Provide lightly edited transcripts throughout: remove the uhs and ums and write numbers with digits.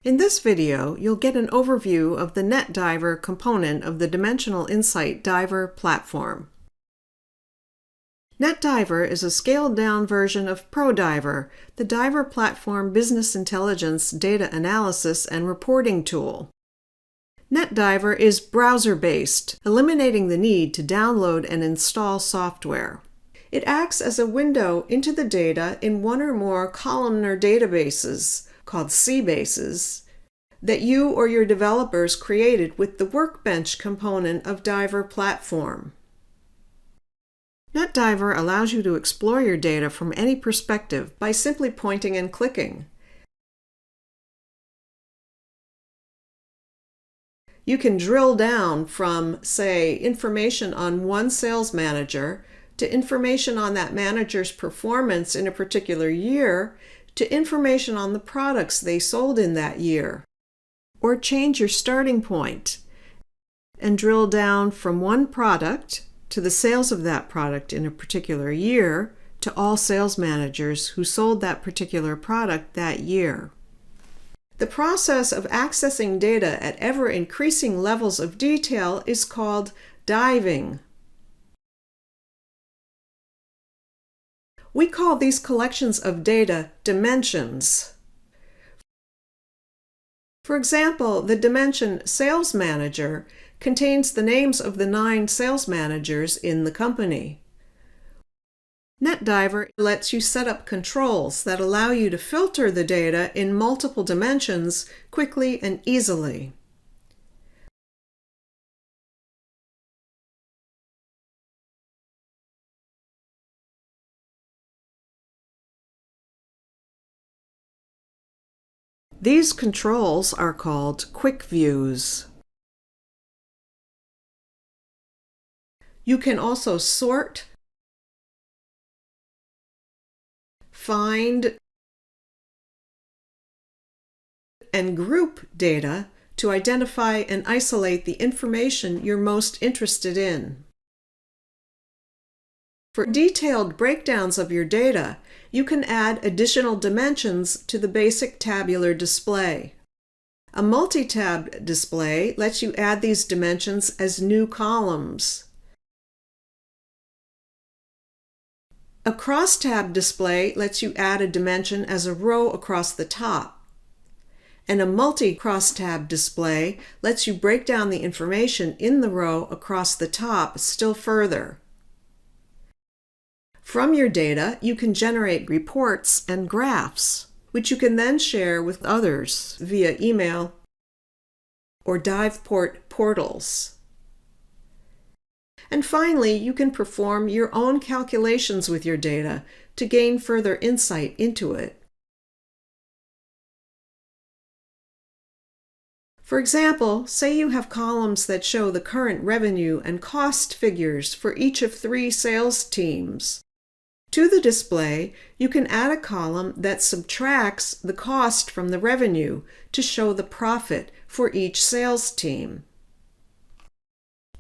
In this video, you'll get an overview of the NetDiver component of the Dimensional Insight Diver platform. NetDiver is a scaled-down version of ProDiver, the Diver platform business intelligence data analysis and reporting tool. NetDiver is browser-based, eliminating the need to download and install software. It acts as a window into the data in one or more columnar databases, called cBases, that you or your developers created with the Workbench component of Diver platform. NetDiver allows you to explore your data from any perspective by simply pointing and clicking. You can drill down from, say, information on one sales manager to information on that manager's performance in a particular year to information on the products they sold in that year. Or change your starting point and drill down from one product to the sales of that product in a particular year to all sales managers who sold that particular product that year. The process of accessing data at ever-increasing levels of detail is called diving. We call these collections of data dimensions. For example, the dimension Sales Manager contains the names of the 9 sales managers in the company. NetDiver lets you set up controls that allow you to filter the data in multiple dimensions quickly and easily. These controls are called QuickViews. You can also sort, find, and group data to identify and isolate the information you're most interested in. For detailed breakdowns of your data, you can add additional dimensions to the basic tabular display. A multi-tab display lets you add these dimensions as new columns. A crosstab display lets you add a dimension as a row across the top. And a multi-crosstab display lets you break down the information in the row across the top still further. From your data, you can generate reports and graphs, which you can then share with others via email or DivePort portals. And finally, you can perform your own calculations with your data to gain further insight into it. For example, say you have columns that show the current revenue and cost figures for each of 3 sales teams. To the display, you can add a column that subtracts the cost from the revenue to show the profit for each sales team.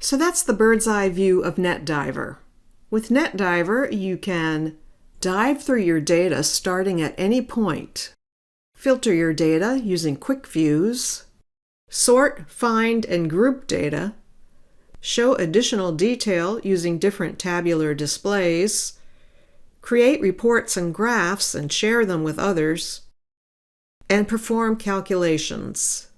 So that's the bird's eye view of NetDiver. With NetDiver, you can dive through your data starting at any point, filter your data using QuickViews, sort, find, and group data, show additional detail using different tabular displays, create reports and graphs and share them with others, and perform calculations.